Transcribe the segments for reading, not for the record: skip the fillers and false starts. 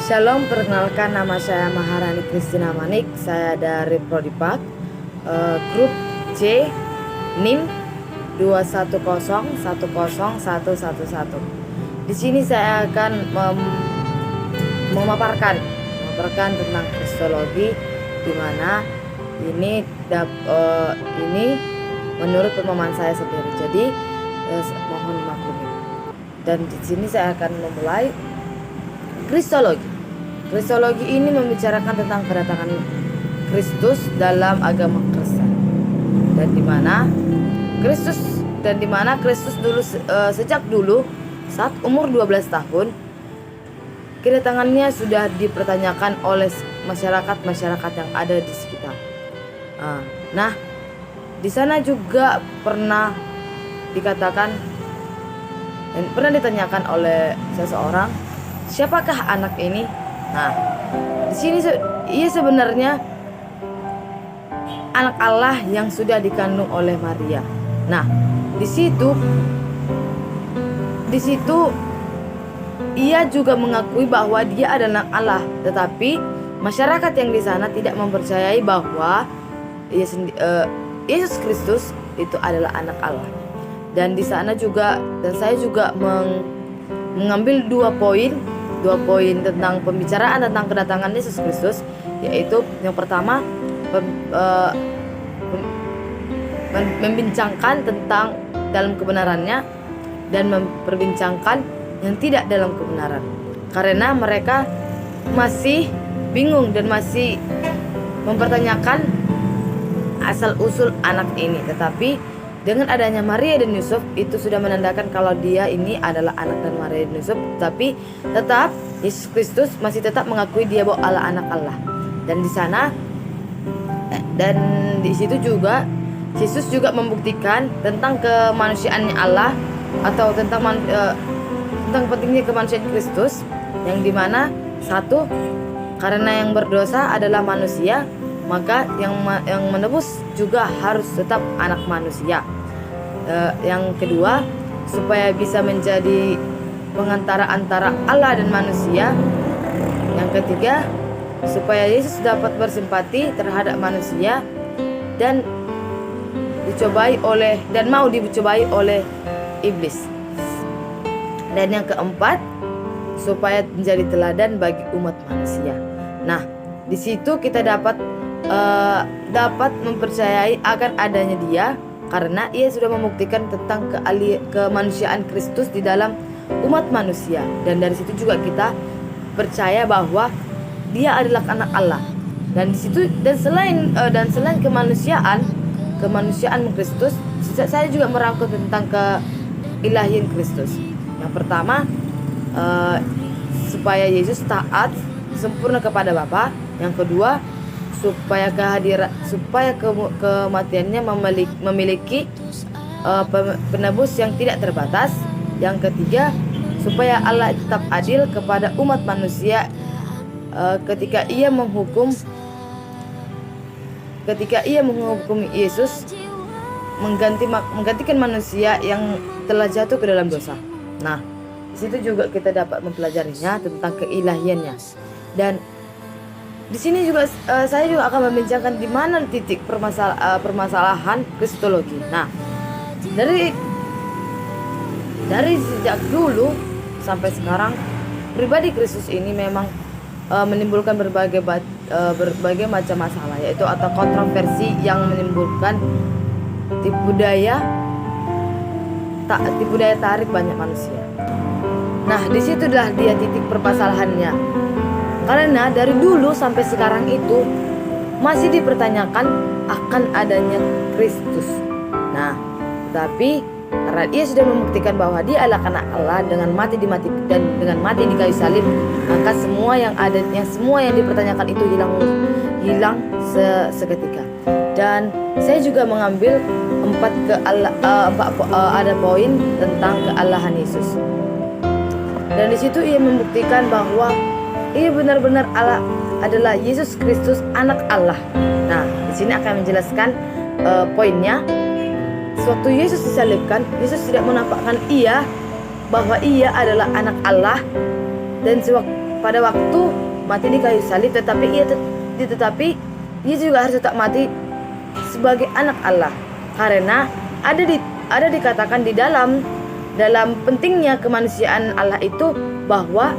Shalom, perkenalkan nama saya Maharani Kristina Manik. Saya dari Prodipak, grup C, NIM 210101111. Di sini saya akan memaparkan tentang kristologi, di mana ini menurut pemahaman saya sendiri. Jadi mohon maklumi. Dan di sini saya akan memulai kristologi. Kristologi ini membicarakan tentang kedatangan Kristus dalam agama Kristen, dan di mana Kristus dulu sejak dulu saat umur 12 tahun kedatangannya sudah dipertanyakan oleh masyarakat yang ada di sekitar. Nah, di sana juga pernah dikatakan dan pernah ditanyakan oleh seseorang, siapakah anak ini? Nah, di sini ia sebenarnya anak Allah yang sudah dikandung oleh Maria. Nah, di situ ia juga mengakui bahwa dia adalah anak Allah, tetapi masyarakat yang di sana tidak mempercayai bahwa Yesus Kristus itu adalah anak Allah. Dan di sana juga, dan saya juga mengambil dua poin tentang pembicaraan tentang kedatangan Yesus Kristus, yaitu yang pertama membincangkan tentang dalam kebenarannya dan memperbincangkan yang tidak dalam kebenaran, karena mereka masih bingung dan masih mempertanyakan asal usul anak ini. Tetapi dengan adanya Maria dan Yusuf, itu sudah menandakan kalau dia ini adalah anak dan Maria dan Yusuf. Tapi tetap Yesus Kristus masih tetap mengakui dia bahwa Allah anak Allah. Dan di sana dan di situ juga Yesus juga membuktikan tentang kemanusiaannya Allah, atau tentang pentingnya kemanusiaan Kristus, yang dimana satu, karena yang berdosa adalah manusia, maka yang menebus juga harus tetap anak manusia. Yang kedua, supaya bisa menjadi pengantara antara Allah dan manusia. Yang ketiga, supaya Yesus dapat bersimpati terhadap manusia dan mau dicobai oleh iblis. Dan yang keempat, supaya menjadi teladan bagi umat manusia. Nah, di situ kita dapat mempercayai akan adanya dia, karena ia sudah membuktikan tentang kemanusiaan Kristus di dalam umat manusia. Dan dari situ juga kita percaya bahwa dia adalah anak Allah. Dan di situ dan selain kemanusiaan Kristus, saya juga merangkul tentang keilahian Kristus. Yang pertama, supaya Yesus taat sempurna kepada Bapa. Yang kedua, supaya kematiannya memiliki penebus yang tidak terbatas. Yang ketiga, supaya Allah tetap adil kepada umat manusia ketika ia menghukum Yesus menggantikan manusia yang telah jatuh ke dalam dosa. Nah, di situ juga kita dapat mempelajarinya tentang keilahiannya. Dan di sini juga saya juga akan membincangkan di mana titik permasalahan kristologi. Nah, dari sejak dulu sampai sekarang, pribadi Kristus ini memang menimbulkan berbagai macam masalah, yaitu atau kontroversi yang menimbulkan tipu daya tarik banyak manusia. Nah, disitulah dia titik permasalahannya. Karena dari dulu sampai sekarang itu masih dipertanyakan akan adanya Kristus. Yang Tapi karena ia sudah membuktikan bahwa dia adalah anak Allah dengan mati di kayu salib, maka semua yang dipertanyakan itu hilang seketika. Dan saya juga mengambil ada poin tentang keallahan Yesus. Dan di situ ia membuktikan bahwa ia benar-benar Allah adalah Yesus Kristus, anak Allah. Nah, di sini akan menjelaskan poinnya. Sewaktu Yesus disalibkan, Yesus tidak menampakkan bahwa ia adalah anak Allah, dan pada waktu mati di kayu salib, tetapi ia juga harus tetap mati sebagai anak Allah, karena ada dikatakan di dalam pentingnya kemanusiaan Allah itu bahwa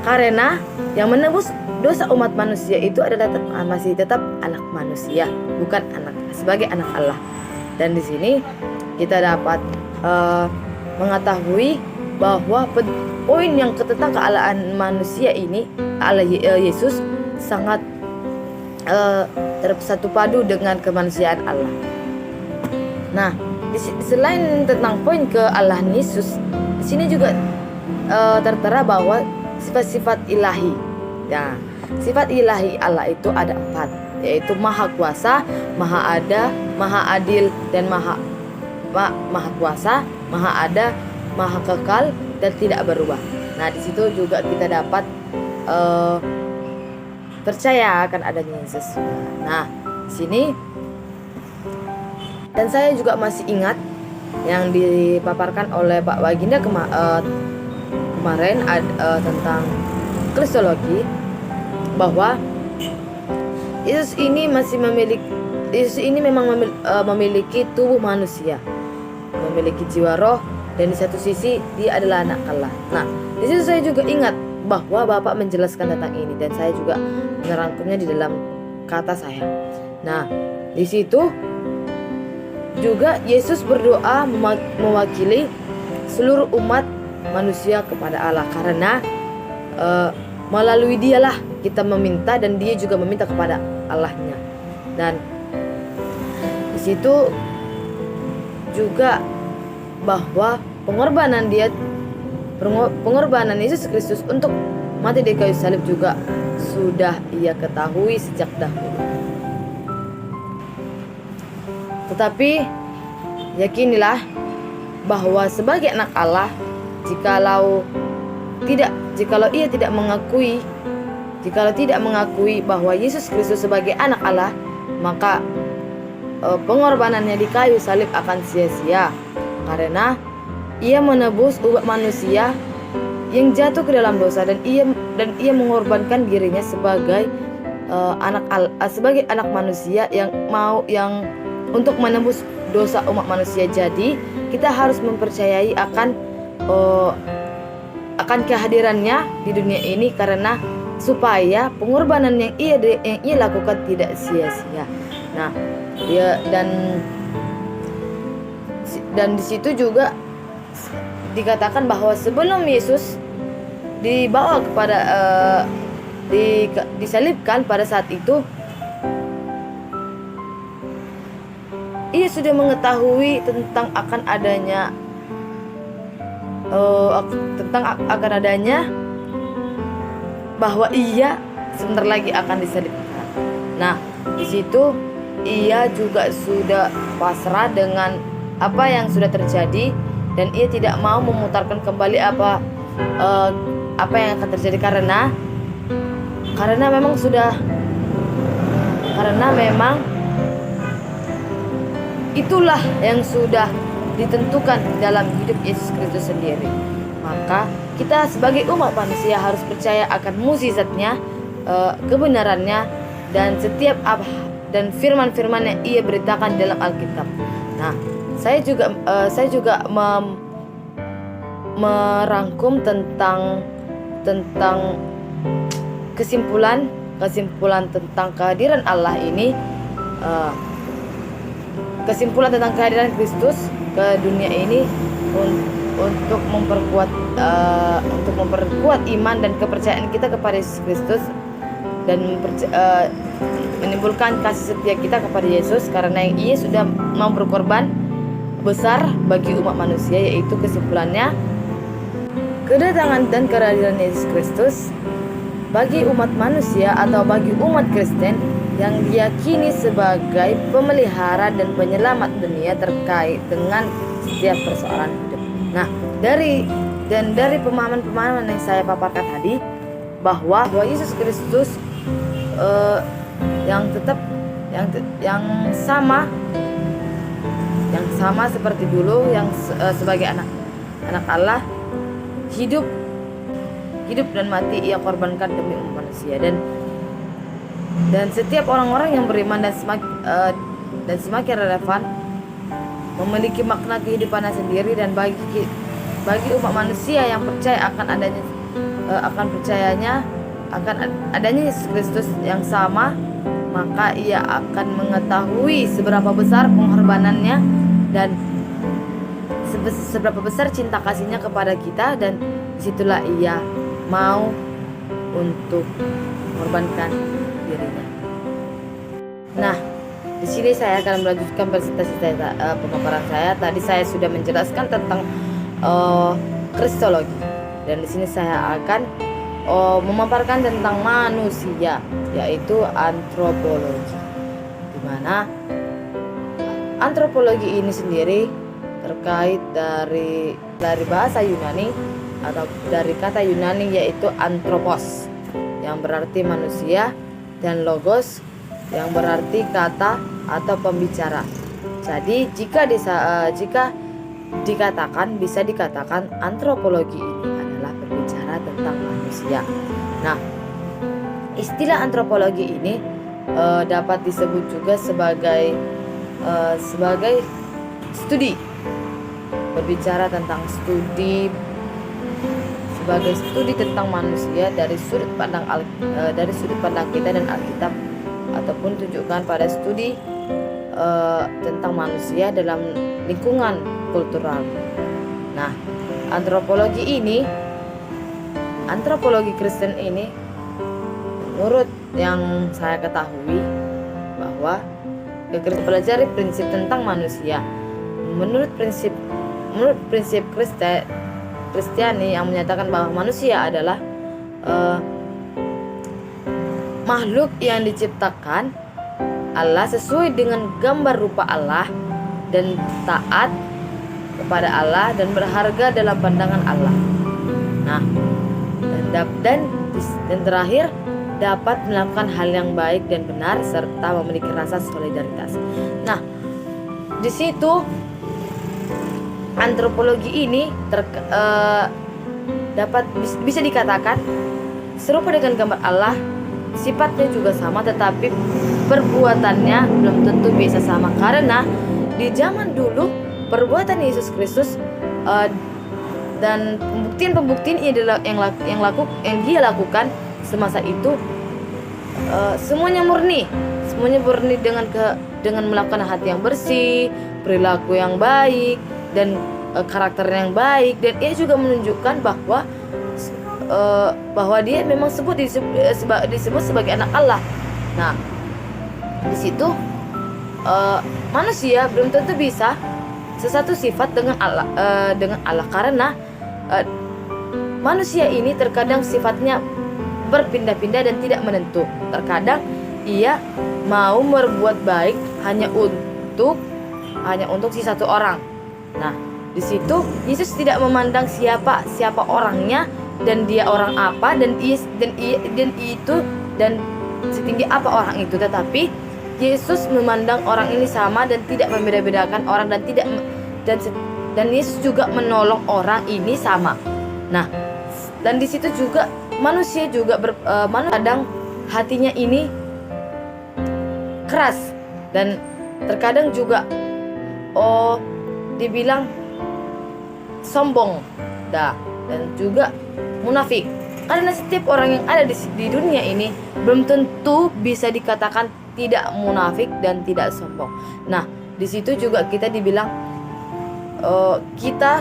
karena yang menebus dosa umat manusia itu adalah masih tetap anak manusia, bukan sebagai anak Allah. Dan di sini kita dapat mengetahui bahwa poin yang tentang kealahan manusia ini, Allah Yesus sangat bersatu padu dengan kemanusiaan Allah. Nah, selain tentang poin kealahan Yesus, di sini juga tertera bahwa sifat-sifat ilahi. Nah, sifat ilahi Allah itu ada 4, yaitu Maha Kuasa, Maha Ada, Maha Adil, dan Maha Kuasa, Maha Ada, Maha Kekal, dan tidak berubah. Nah, di situ juga kita dapat percaya akan adanya Yesus. Nah, di sini dan saya juga masih ingat yang dipaparkan oleh Pak Baginda kemarin tentang kristologi, bahwa Yesus ini memang memiliki tubuh manusia, memiliki jiwa roh, dan di satu sisi dia adalah anak Allah. Nah, di situ saya juga ingat bahwa Bapak menjelaskan tentang ini, dan saya juga merangkumnya di dalam kata saya. Nah, di situ juga Yesus berdoa mewakili seluruh umat manusia kepada Allah, karena melalui dialah kita meminta, dan dia juga meminta kepada Allahnya. Dan di situ juga bahwa pengorbanan Yesus Kristus untuk mati di kayu salib juga sudah ia ketahui sejak dahulu. Tetapi yakinilah bahwa sebagai anak Allah, jikalau ia tidak mengakui bahwa Yesus Kristus sebagai anak Allah, maka pengorbanannya di kayu salib akan sia-sia, karena ia menebus umat manusia yang jatuh ke dalam dosa, dan ia mengorbankan dirinya sebagai anak manusia yang untuk menebus dosa umat manusia. Jadi kita harus mempercayai akan kehadirannya di dunia ini, karena supaya pengorbanan yang ia lakukan tidak sia-sia. Nah, dan di situ juga dikatakan bahwa sebelum Yesus dibawa kepada disalibkan, pada saat itu ia sudah mengetahui tentang akan adanya bahwa ia sebentar lagi akan disalibkan. Nah, di situ ia juga sudah pasrah dengan apa yang sudah terjadi, dan ia tidak mau memutarkan kembali apa yang akan terjadi, karena memang itulah yang sudah ditentukan dalam hidup Yesus Kristus sendiri. Maka kita sebagai umat manusia harus percaya akan mukjizatnya, kebenarannya, dan setiap dan firman-firman yang ia beritakan dalam Alkitab. Nah, saya juga merangkum tentang kesimpulan tentang kehadiran Allah ini, kesimpulan tentang kehadiran Kristus ke dunia ini untuk memperkuat iman dan kepercayaan kita kepada Yesus Kristus, dan menimbulkan kasih setia kita kepada Yesus, karena yang ia sudah mau berkorban besar bagi umat manusia. Yaitu kesimpulannya, kedatangan dan kehadiran Yesus Kristus bagi umat manusia atau bagi umat Kristen yang diyakini sebagai pemelihara dan penyelamat dunia terkait dengan setiap persoalan hidup. Nah, dari pemahaman yang saya paparkan tadi, bahwa Yesus Kristus yang sama seperti dulu, yang sebagai anak Allah hidup hidup dan mati ia korbankan demi umat manusia. Dan setiap orang-orang yang beriman dan semakin relevan memiliki makna kehidupannya sendiri, dan bagi umat manusia yang percaya akan adanya Yesus Kristus yang sama, maka ia akan mengetahui seberapa besar pengorbanannya dan seberapa besar cinta kasihnya kepada kita, dan disitulah ia mau untuk mengorbankan dirinya. Nah, di sini saya akan melanjutkan presentasi saya, pemaparan saya. Tadi saya sudah menjelaskan tentang kristologi, dan di sini saya akan memaparkan tentang manusia, yaitu antropologi. Di mana antropologi ini sendiri terkait dari bahasa Yunani atau dari kata Yunani, yaitu anthropos yang berarti manusia, dan logos yang berarti kata atau pembicara. Jadi jika bisa dikatakan antropologi ini adalah berbicara tentang manusia. Nah, istilah antropologi ini dapat disebut juga sebagai studi, berbicara tentang studi, sebagai studi tentang manusia dari sudut pandang kita dan Alkitab, ataupun tunjukkan pada studi tentang manusia dalam lingkungan kultural. Nah, antropologi Kristen ini, menurut yang saya ketahui, bahwa mempelajari prinsip tentang manusia. Menurut prinsip Kristiani yang menyatakan bahwa manusia adalah makhluk yang diciptakan Allah sesuai dengan gambar rupa Allah, dan taat kepada Allah dan berharga dalam pandangan Allah. Nah, dan terakhir dapat melakukan hal yang baik dan benar serta memiliki rasa solidaritas. Nah, di situ antropologi ini bisa dikatakan serupa dengan gambar Allah. Sifatnya juga sama, tetapi perbuatannya belum tentu bisa sama, karena di zaman dulu perbuatan Yesus Kristus dan pembuktian yang dia lakukan semasa itu semuanya murni dengan melakukan hati yang bersih, perilaku yang baik, dan karakter yang baik. Dan ia juga menunjukkan bahwa dia memang disebut sebagai anak Allah. Nah, di situ manusia belum tentu bisa sesatu sifat dengan Allah, karena manusia ini terkadang sifatnya berpindah-pindah dan tidak menentu. Terkadang ia mau berbuat baik hanya untuk si satu orang. Nah, di situ Yesus tidak memandang siapa orangnya, dan dia orang apa, dan setinggi apa orang itu, tetapi Yesus memandang orang ini sama dan tidak membeda-bedakan orang, dan Yesus juga menolong orang ini sama. Nah, dan di situ juga manusia juga kadang hatinya ini keras, dan terkadang juga dibilang sombong dan juga munafik. Karena setiap orang yang ada di dunia ini belum tentu bisa dikatakan tidak munafik dan tidak sombong. Nah, di situ juga kita dibilang kita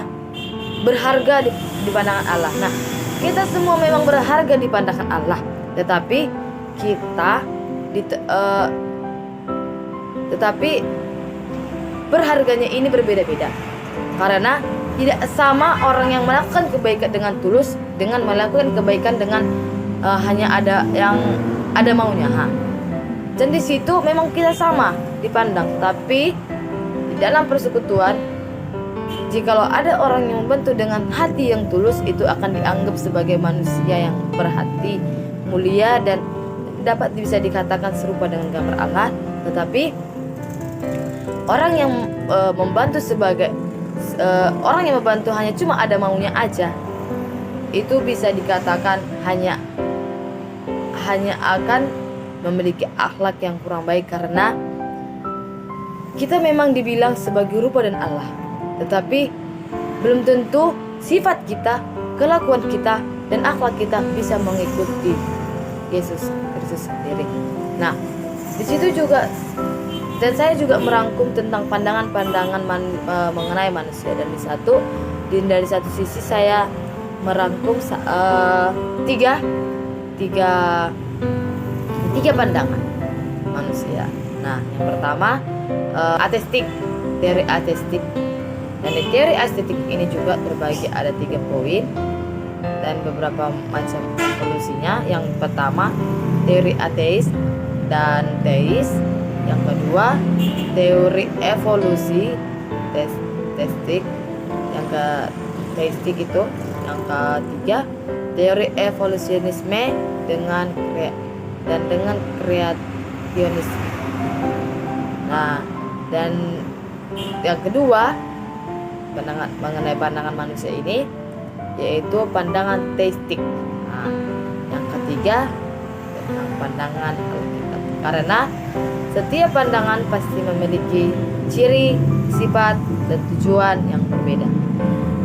berharga di pandangan Allah. Nah, kita semua memang berharga di pandangan Allah, tetapi berharganya ini berbeda-beda, karena tidak sama orang yang melakukan kebaikan dengan tulus dengan melakukan kebaikan dengan hanya ada maunya. Dan di situ memang kita sama dipandang, tapi di dalam persekutuan, jikalau ada orang yang membantu dengan hati yang tulus, itu akan dianggap sebagai manusia yang berhati mulia dan dapat bisa dikatakan serupa dengan gambar Allah. Tetapi orang yang membantu hanya cuma ada maunya aja, itu bisa dikatakan hanya akan memiliki akhlak yang kurang baik, karena kita memang dibilang sebagai rupa dan Allah, tetapi belum tentu sifat kita, kelakuan kita, dan akhlak kita bisa mengikuti Yesus Kristus sendiri. Nah, di situ juga, dan saya juga merangkum tentang pandangan-pandangan mengenai manusia, dan dari satu sisi saya merangkum tiga pandangan manusia. Nah, yang pertama ateistik, teori ateistik. Dan di teori ateistik ini juga terbagi ada 3 poin dan beberapa macam solusinya. Yang pertama teori ateis dan teis. Yang kedua teori evolusi teistik. Yang teistik itu. Yang ketiga teori evolusionisme dengan kreasionisme. Nah, dan yang kedua mengenai pandangan manusia ini yaitu pandangan teistik. Nah, yang ketiga tentang pandangan Alkitab. Karena setiap pandangan pasti memiliki ciri, sifat, dan tujuan yang berbeda.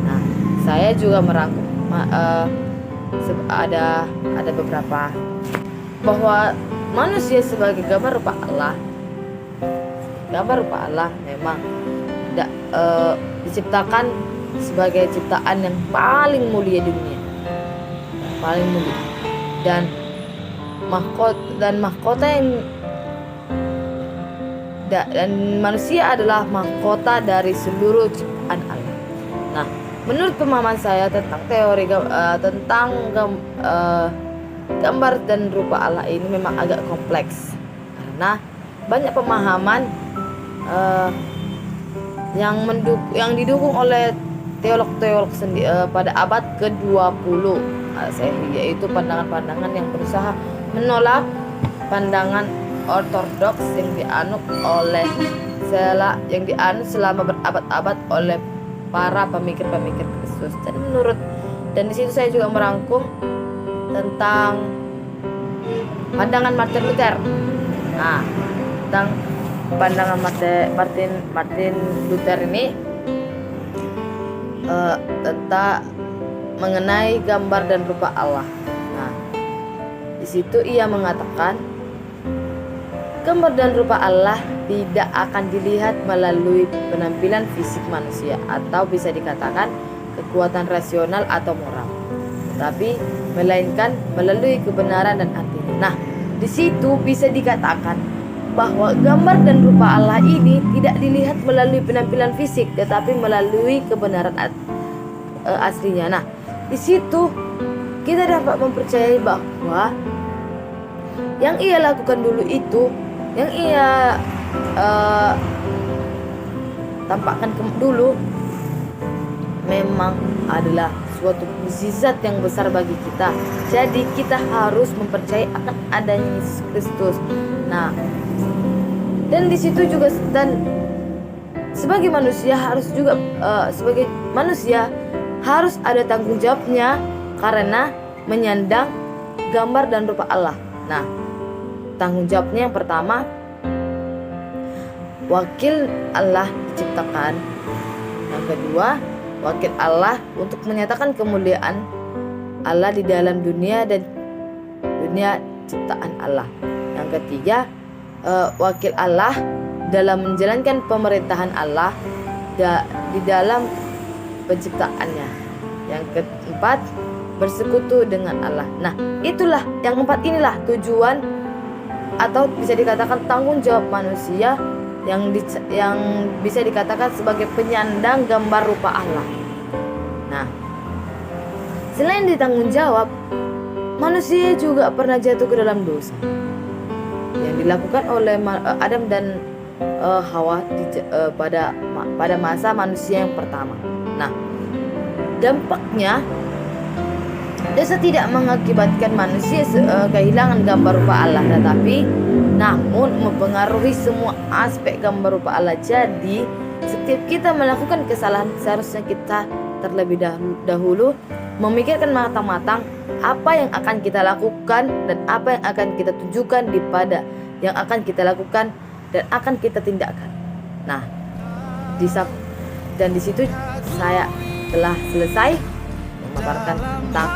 Nah, saya juga merangkum ada beberapa bahwa manusia sebagai gambar rupa Allah. Gambar rupa Allah memang diciptakan sebagai ciptaan yang paling mulia di dunia, paling mulia, dan mahkota yang dan manusia adalah mahkota dari seluruh ciptaan Allah. Nah, menurut pemahaman saya tentang teori gambar dan rupa Allah ini memang agak kompleks, karena banyak pemahaman yang didukung oleh teolog-teolog pada abad ke-20, yaitu pandangan-pandangan yang berusaha menolak pandangan ortodoks yang dianut selama berabad-abad oleh para pemikir-pemikir Kristus. Dan di situ saya juga merangkum tentang pandangan Martin Luther. Nah, tentang pandangan Martin Luther ini tentang mengenai gambar dan rupa Allah. Nah, di situ ia mengatakan gambar dan rupa Allah tidak akan dilihat melalui penampilan fisik manusia atau bisa dikatakan kekuatan rasional atau moral, tetapi melainkan melalui kebenaran dan artinya. Nah, di situ bisa dikatakan bahwa gambar dan rupa Allah ini tidak dilihat melalui penampilan fisik, tetapi melalui kebenaran aslinya. Nah, di situ kita dapat mempercayai bahwa yang ia lakukan dulu itu, yang ia tampakkan dulu, memang adalah suatu mukjizat yang besar bagi kita. Jadi kita harus mempercayai akan adanya Yesus Kristus. Nah, dan di situ juga, dan sebagai manusia harus ada tanggung jawabnya karena menyandang gambar dan rupa Allah. Nah, tanggung jawabnya yang pertama, wakil Allah diciptakan. Yang kedua, wakil Allah untuk menyatakan kemuliaan Allah di dalam dunia dan dunia ciptaan Allah. Yang ketiga, wakil Allah dalam menjalankan pemerintahan Allah di dalam penciptaannya. Yang keempat, bersekutu dengan Allah. Nah, itulah yang empat inilah tujuan atau bisa dikatakan tanggung jawab manusia yang bisa dikatakan sebagai penyandang gambar rupa Allah. Nah, selain ditanggung jawab, manusia juga pernah jatuh ke dalam dosa yang dilakukan oleh Adam dan Hawa pada masa manusia yang pertama. Nah, dampaknya dosa tidak mengakibatkan manusia kehilangan gambar rupa Allah, tetapi namun mempengaruhi semua aspek gambar rupa Allah. Jadi setiap kita melakukan kesalahan, seharusnya kita terlebih dahulu memikirkan matang-matang apa yang akan kita lakukan dan apa yang akan kita tunjukkan pada yang akan kita lakukan dan akan kita tindakan. Nah, di situ saya telah selesai memaparkan tentang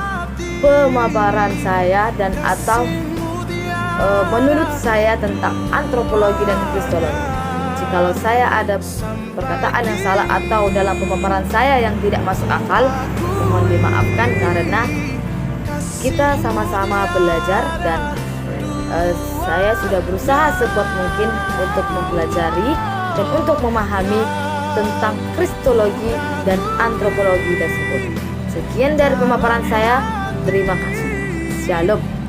pemaparan saya dan atau menurut saya tentang antropologi dan kristologi. Jikalau saya ada perkataan yang salah atau dalam pemaparan saya yang tidak masuk akal, mohon dimaafkan karena kita sama-sama belajar dan saya sudah berusaha sekuat mungkin untuk mempelajari dan untuk memahami tentang kristologi dan antropologi tersebut. Sekian dari pemaparan saya. Terima kasih. Shalom.